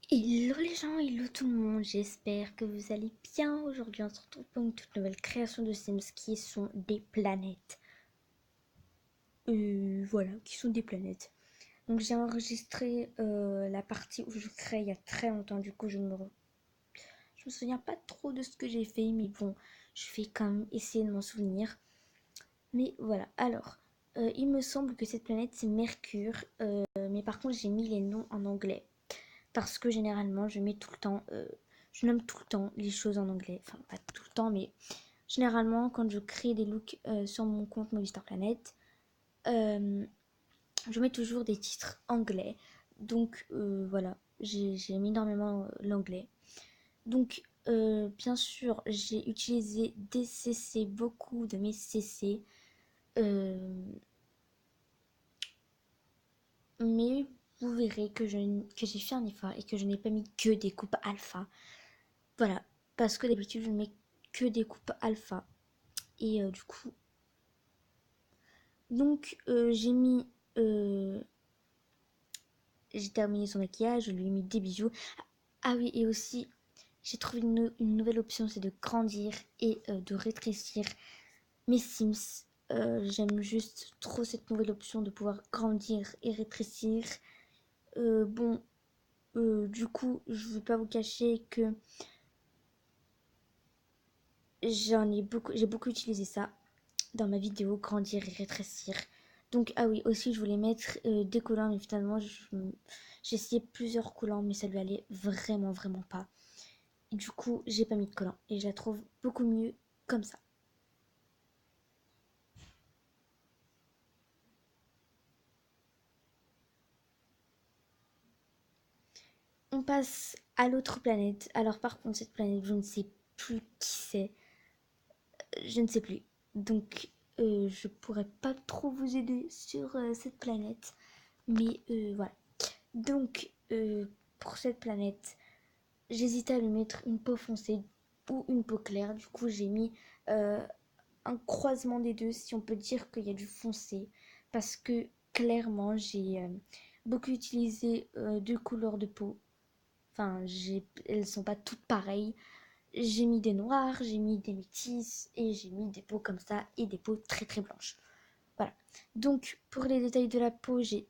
Hello les gens, hello tout le monde, j'espère que vous allez bien. Aujourd'hui on se retrouve pour une toute nouvelle création de Sims qui sont des planètes. Voilà, qui sont des planètes. Donc j'ai enregistré la partie où je crée il y a très longtemps, du coup je me souviens pas trop de ce que j'ai fait, mais bon, je vais quand même essayer de m'en souvenir. Mais voilà, alors, il me semble que cette planète c'est Mercure, mais par contre j'ai mis les noms en anglais. Parce que généralement, je mets tout le temps, je nomme tout le temps les choses en anglais. Enfin, pas tout le temps, mais généralement, quand je crée des looks sur mon compte Movistar Planet, euh, je mets toujours des titres anglais. Donc voilà, j'ai mis énormément l'anglais. Donc, bien sûr, j'ai utilisé des CC, beaucoup de mes CC. euh, mais vous verrez que j'ai fait un effort et que je n'ai pas mis que des coupes alpha. Voilà, parce que d'habitude je ne mets que des coupes alpha. Et du coup, donc euh, j'ai terminé son maquillage, je lui ai mis des bijoux. Ah oui, et aussi j'ai trouvé une nouvelle option, c'est de grandir et de rétrécir mes Sims. J'aime juste trop cette nouvelle option de pouvoir grandir et rétrécir. Bon, du coup, je ne vais pas vous cacher que j'ai beaucoup utilisé ça dans ma vidéo grandir et rétrécir. Donc ah oui, aussi je voulais mettre des collants, mais finalement j'ai essayé plusieurs collants, mais ça lui allait vraiment pas. Et du coup j'ai pas mis de collants et je la trouve beaucoup mieux comme ça. On passe à l'autre planète. Alors par contre cette planète je ne sais plus qui c'est, je ne sais plus. Donc je pourrais pas trop vous aider sur cette planète, mais voilà. Donc pour cette planète, j'hésitais à lui mettre une peau foncée ou une peau claire. Du coup, j'ai mis euh, un croisement des deux, si on peut dire qu'il y a du foncé. Parce que clairement, j'ai beaucoup utilisé deux couleurs de peau. Enfin, elles sont pas toutes pareilles. J'ai mis des noirs, j'ai mis des métisses et j'ai mis des peaux comme ça et des peaux très blanches. Voilà. Donc, pour les détails de la peau, j'ai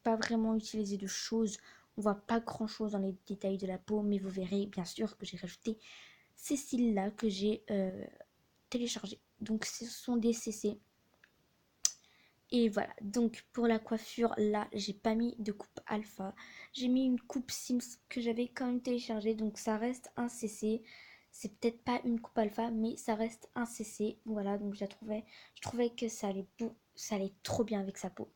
pas vraiment utilisé de choses. On voit pas grand chose dans les détails de la peau, mais vous verrez bien sûr que j'ai rajouté ces cils-là que j'ai téléchargés. Donc, ce sont des CC. Et voilà. Donc, pour la coiffure, là, j'ai pas mis de coupe alpha. J'ai mis une coupe Sims que j'avais quand même téléchargée. Donc, ça reste un CC. C'est peut-être pas une coupe alpha, mais ça reste un CC. Voilà, donc je trouvais que ça allait trop bien avec sa peau.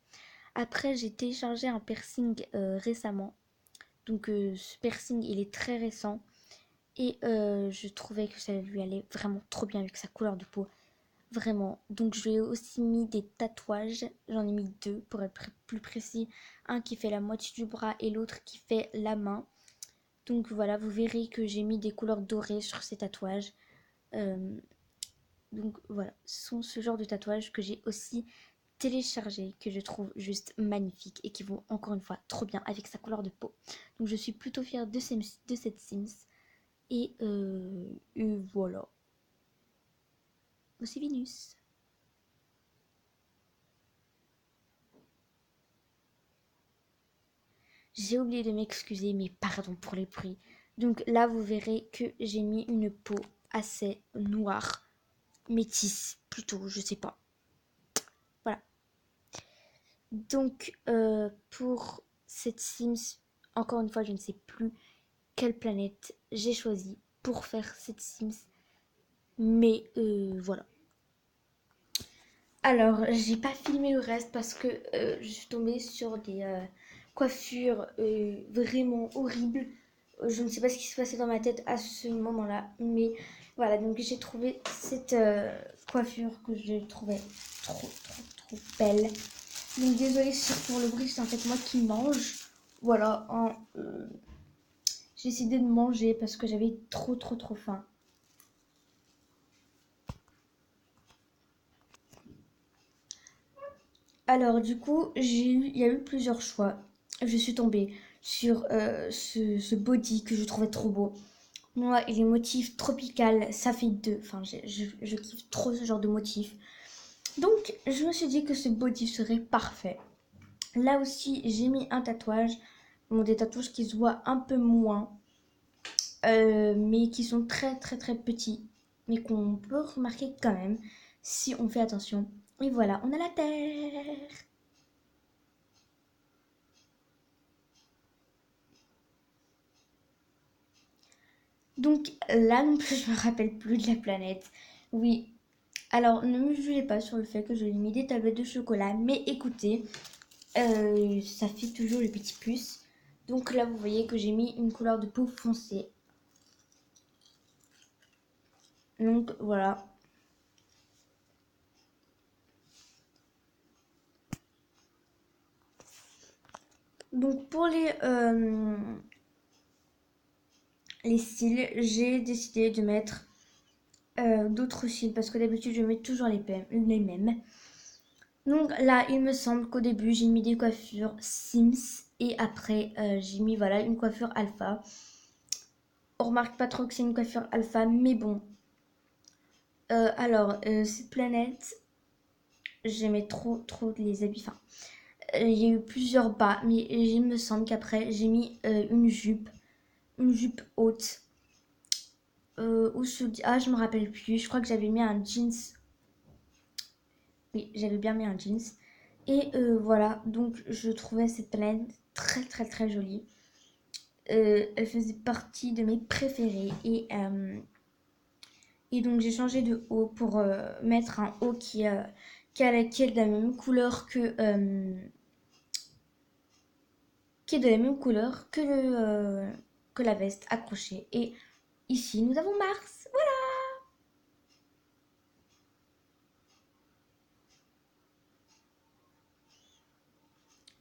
Après, j'ai téléchargé un piercing récemment. Donc, ce piercing, il est très récent. Et je trouvais que ça lui allait vraiment trop bien avec sa couleur de peau. Vraiment. Donc, je lui ai aussi mis des tatouages. J'en ai mis deux pour être plus précis. Un qui fait la moitié du bras et l'autre qui fait la main. Donc voilà, vous verrez que j'ai mis des couleurs dorées sur ces tatouages. Euh, donc voilà, ce sont ce genre de tatouages que j'ai aussi téléchargés, que je trouve juste magnifiques et qui vont encore une fois trop bien avec sa couleur de peau. Donc je suis plutôt fière de cette Sims. Et voilà. Voici Vénus. J'ai oublié de m'excuser, mais pardon pour les bruits. Donc là, vous verrez que j'ai mis une peau assez noire, métisse plutôt, je sais pas. Voilà. Donc pour cette Sims, encore une fois, je ne sais plus quelle planète j'ai choisi pour faire cette Sims. Mais voilà. Alors, j'ai pas filmé le reste parce que je suis tombée sur des coiffures vraiment horribles. Je ne sais pas ce qui se passait dans ma tête à ce moment-là, mais voilà, donc j'ai trouvé cette coiffure que je trouvais trop belle. Donc désolée pour le bruit, c'est en fait moi qui mange. Voilà, j'ai décidé de manger parce que j'avais trop faim. Alors du coup, il y a eu plusieurs choix. Je suis tombée sur ce body que je trouvais trop beau. Moi, les motifs tropicales, ça fait deux. Enfin, je kiffe trop ce genre de motif. Donc, je me suis dit que ce body serait parfait. Là aussi, j'ai mis un tatouage. Bon, des tatouages qui se voient un peu moins, mais qui sont très très très petits, mais qu'on peut remarquer quand même si on fait attention. Et voilà, on a la terre. Donc là non plus, je me rappelle plus de la planète. Oui, alors ne me jugez pas sur le fait que je lui ai mis des tablettes de chocolat, mais écoutez, ça fait toujours le petit plus. Donc là, vous voyez que j'ai mis une couleur de peau foncée. Donc voilà. Donc pour les cils, j'ai décidé de mettre d'autres cils parce que d'habitude je mets toujours les mêmes. Donc là, il me semble qu'au début j'ai mis des coiffures Sims et après j'ai mis voilà une coiffure alpha. On remarque pas trop que c'est une coiffure alpha, mais bon. Cette planète, j'aimais trop trop les habits. Enfin, il y a eu plusieurs bas, mais il me semble qu'après j'ai mis une jupe haute. Ah, je me rappelle plus. Je crois que j'avais mis un jeans. Oui, j'avais bien mis un jeans. Et voilà, donc je trouvais cette planète très très très jolie. Elle faisait partie de mes préférées. Et donc j'ai changé de haut pour mettre un haut qui est de la même couleur qui est de la même couleur que la veste accrochée. Et ici, nous avons Mars. Voilà.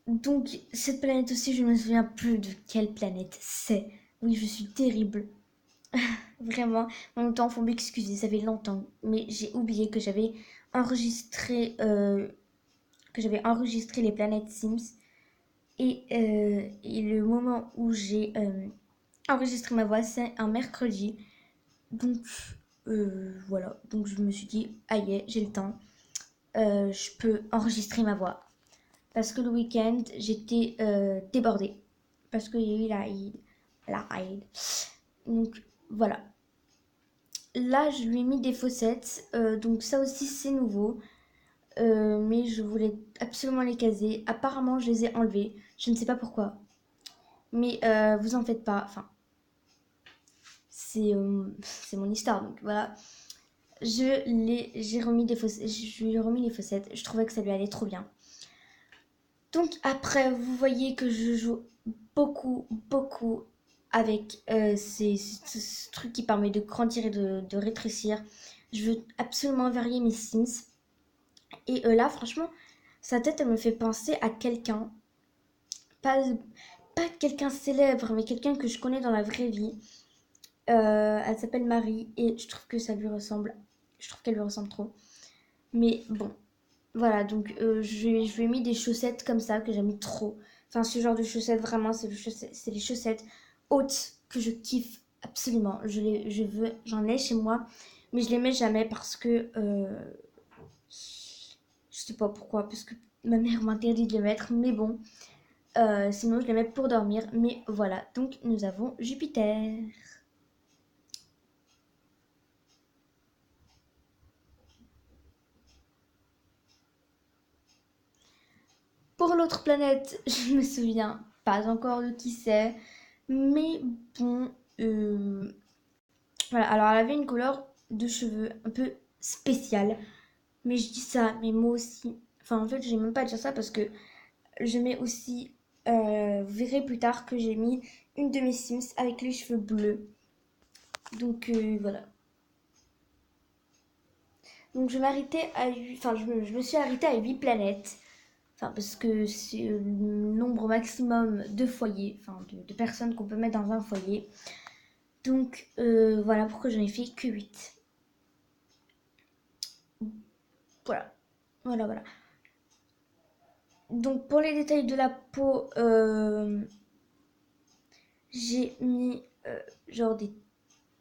Donc, cette planète aussi, je ne me souviens plus de quelle planète c'est. Oui, je suis terrible. Vraiment. En même temps, faut m'excuser, ça fait longtemps. Mais j'ai oublié enregistré, euh, que j'avais enregistré les planètes Sims. Et le moment où j'ai enregistré ma voix, c'est un mercredi. Donc, voilà. Donc, je me suis dit, aïe, j'ai le temps. Je peux enregistrer ma voix. Parce que le week-end, j'étais débordée. Parce qu'il y a eu la Eid. Donc voilà. Là, je lui ai mis des fossettes. Donc ça aussi, c'est nouveau. Mais je voulais absolument les caser. Apparemment, je les ai enlevées. Je ne sais pas pourquoi. Mais vous en faites pas. Enfin, c'est mon histoire. Donc voilà. J'ai remis des fossettes. Je lui ai remis les fossettes. Je trouvais que ça lui allait trop bien. Donc après, vous voyez que je joue beaucoup, beaucoup avec ce truc qui permet de grandir et de rétrécir. Je veux absolument varier mes Sims. Et là, franchement, sa tête, elle me fait penser à quelqu'un. Pas, pas quelqu'un célèbre, mais quelqu'un que je connais dans la vraie vie. Elle s'appelle Marie et je trouve que ça lui ressemble. Je trouve qu'elle lui ressemble trop. Mais bon, voilà, donc je lui ai mis des chaussettes comme ça que j'aime trop. Enfin, ce genre de chaussettes, vraiment, c'est les chaussettes hautes que je kiffe absolument. J'en ai chez moi, mais je les mets jamais parce que je sais pas pourquoi, parce que ma mère m'interdit de les mettre, mais bon, sinon je les mets pour dormir. Mais voilà, donc nous avons Jupiter. Pour l'autre planète, je me souviens pas encore de qui c'est, mais bon, voilà, alors elle avait une couleur de cheveux un peu spéciale. Mais je dis ça, mais moi aussi. Enfin, en fait, je n'ai même pas à dire ça parce que je mets aussi. Vous verrez plus tard que j'ai mis une de mes Sims avec les cheveux bleus. Donc voilà. Donc je m'arrêtais à 8. Enfin, je me suis arrêtée à 8 planètes. Enfin, parce que c'est le nombre maximum de foyers. Enfin, de personnes qu'on peut mettre dans un foyer. Donc voilà pourquoi j'en ai fait que 8. Voilà. Voilà, voilà. Donc pour les détails de la peau, j'ai mis genre des...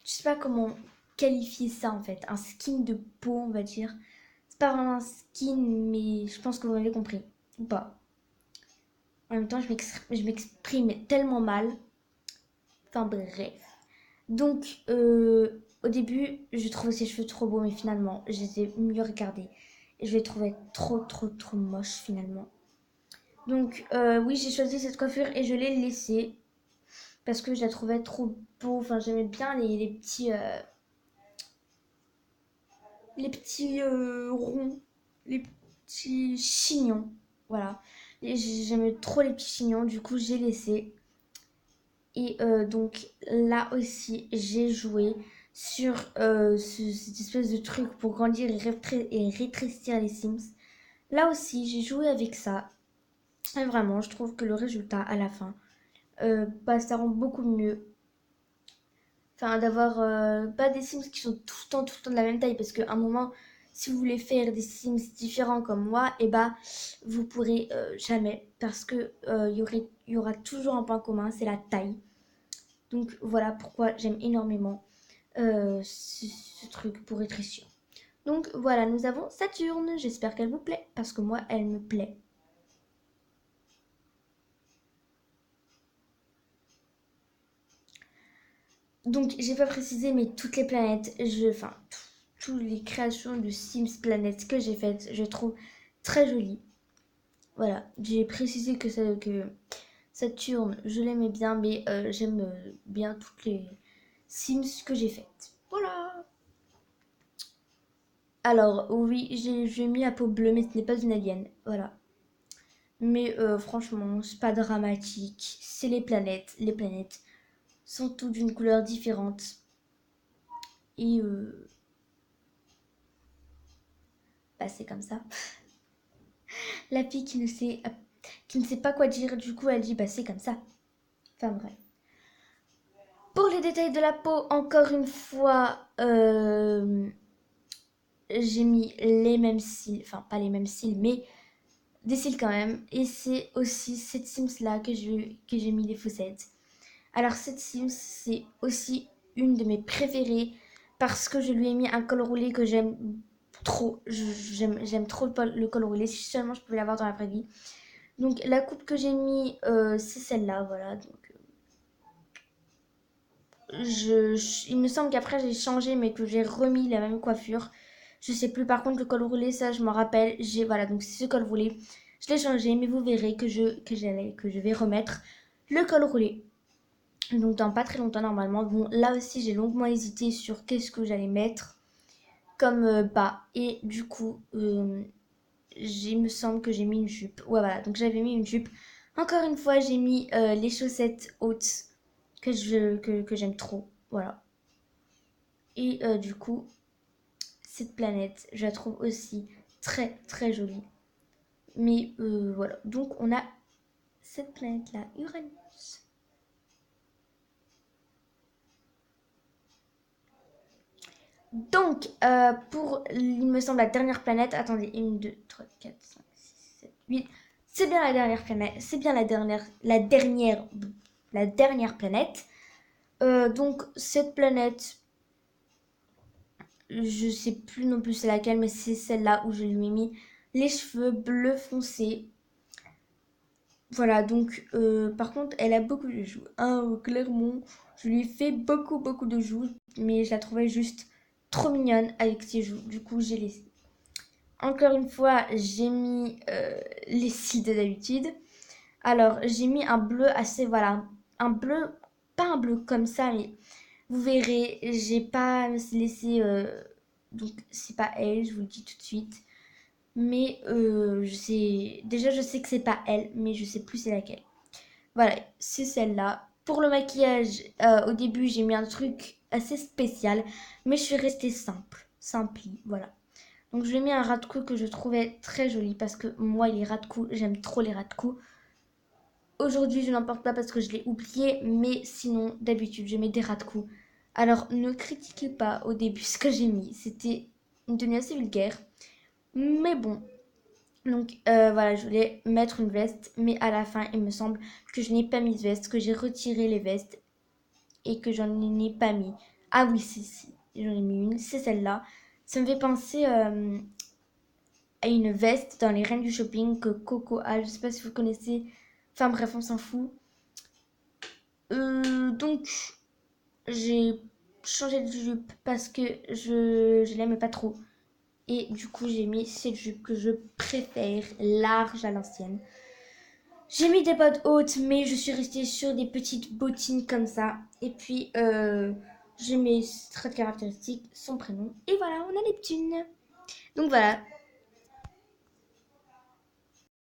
Je sais pas comment qualifier ça en fait. Un skin de peau, on va dire. C'est pas vraiment un skin, mais je pense que vous m'avez compris. Ou pas. En même temps, je m'exprime tellement mal. Enfin bref. Donc, au début, je trouvais ses cheveux trop beaux, mais finalement, je les ai mieux regardés. Et je les trouvais trop moches finalement. Donc, oui, j'ai choisi cette coiffure et je l'ai laissée parce que je la trouvais trop beau. Enfin, j'aimais bien les petits ronds, les petits chignons. Voilà. Et j'aimais trop les petits chignons, du coup, j'ai laissé. Et donc là aussi, j'ai joué sur cette espèce de truc pour grandir et rétrécir les Sims. Là aussi, j'ai joué avec ça. Et vraiment, je trouve que le résultat à la fin, bah, ça rend beaucoup mieux. Enfin, d'avoir pas des Sims qui sont tout le temps de la même taille. Parce qu'à un moment, si vous voulez faire des Sims différents comme moi, et bah, vous pourrez jamais. Parce que il y aura toujours un point commun, c'est la taille. Donc voilà pourquoi j'aime énormément ce truc pour rétrécir. Donc voilà, nous avons Saturne. J'espère qu'elle vous plaît parce que moi, elle me plaît. Donc j'ai pas précisé, mais toutes les planètes, enfin, toutes les créations de Sims Planète que j'ai faites, je trouve très jolies. Voilà, j'ai précisé que Saturne, je l'aimais bien, mais j'aime bien toutes les Sims que j'ai faites. Voilà. Alors, oui, j'ai mis la peau bleue, mais ce n'est pas une alien. Voilà. Mais franchement, c'est pas dramatique. C'est les planètes. Les planètes sont toutes d'une couleur différente. Et bah, c'est comme ça. La fille qui ne sait pas quoi dire, du coup, elle dit bah, c'est comme ça. Enfin, bref. Pour les détails de la peau, encore une fois, j'ai mis les mêmes cils. Enfin, pas les mêmes cils, mais des cils quand même. Et c'est aussi cette Sims là que j'ai mis les fossettes. Alors cette Sims, c'est aussi une de mes préférées parce que je lui ai mis un col roulé que j'aime trop. J'aime trop le col roulé. Si seulement je pouvais l'avoir dans la vraie vie. Donc la coupe que j'ai mis, c'est celle-là, voilà. Donc il me semble qu'après j'ai changé, mais que j'ai remis la même coiffure. Je sais plus. Par contre, le col roulé, ça, je m'en rappelle. Voilà, donc c'est ce col roulé. Je l'ai changé, mais vous verrez que je vais remettre le col roulé. Donc dans pas très longtemps normalement. Bon, là aussi j'ai longuement hésité sur qu'est-ce que j'allais mettre comme bas. Et du coup, il me semble que j'ai mis une jupe. Ouais, voilà, donc j'avais mis une jupe. Encore une fois, j'ai mis les chaussettes hautes que j'aime trop. Voilà. Et du coup, cette planète, je la trouve aussi très jolie. Mais voilà, donc on a cette planète-là, Uranus. Donc, pour, il me semble, la dernière planète, attendez, 1, 2, 3, 4, 5, 6, 7, 8, c'est bien la dernière planète, c'est bien la dernière planète. Donc, cette planète, je sais plus non plus c'est laquelle, mais c'est celle-là où je lui ai mis les cheveux bleu foncé. Voilà, donc, par contre, elle a beaucoup de joues. Hein, clairement, je lui ai fait beaucoup de joues, mais je la trouvais juste trop mignonne avec ses joues. Du coup, j'ai laissé. Encore une fois, j'ai mis les cils de d'habitude. Alors, j'ai mis un bleu assez, voilà, un bleu, pas un bleu comme ça, mais vous verrez, j'ai pas laissé, donc c'est pas elle, je vous le dis tout de suite. Mais déjà je sais que c'est pas elle, mais je sais plus c'est laquelle. Voilà, c'est celle-là. Pour le maquillage, au début j'ai mis un truc assez spécial, mais je suis restée simple, voilà. Donc je lui ai mis un ras de cou que je trouvais très joli parce que moi les ras de cou, j'aime trop les ras de cou. Aujourd'hui je n'en porte pas parce que je l'ai oublié, mais sinon d'habitude je mets des ras de cou. Alors ne critiquez pas au début ce que j'ai mis, c'était une tenue assez vulgaire, mais bon. Donc voilà, je voulais mettre une veste, mais à la fin il me semble que je n'ai pas mis de veste, que j'ai retiré les vestes et que j'en ai pas mis. Ah oui, si, j'en ai mis une, c'est celle-là. Ça me fait penser à une veste dans les Reines du Shopping que Coco a. Je sais pas si vous connaissez. Enfin bref, on s'en fout. Donc, j'ai changé de jupe parce que je l'aimais pas trop. Et du coup, j'ai mis cette jupe que je préfère, large à l'ancienne. J'ai mis des bottes hautes, mais je suis restée sur des petites bottines comme ça. Et puis, j'ai mes traits de caractéristiques, son prénom. Et voilà, on a Neptune. Donc voilà,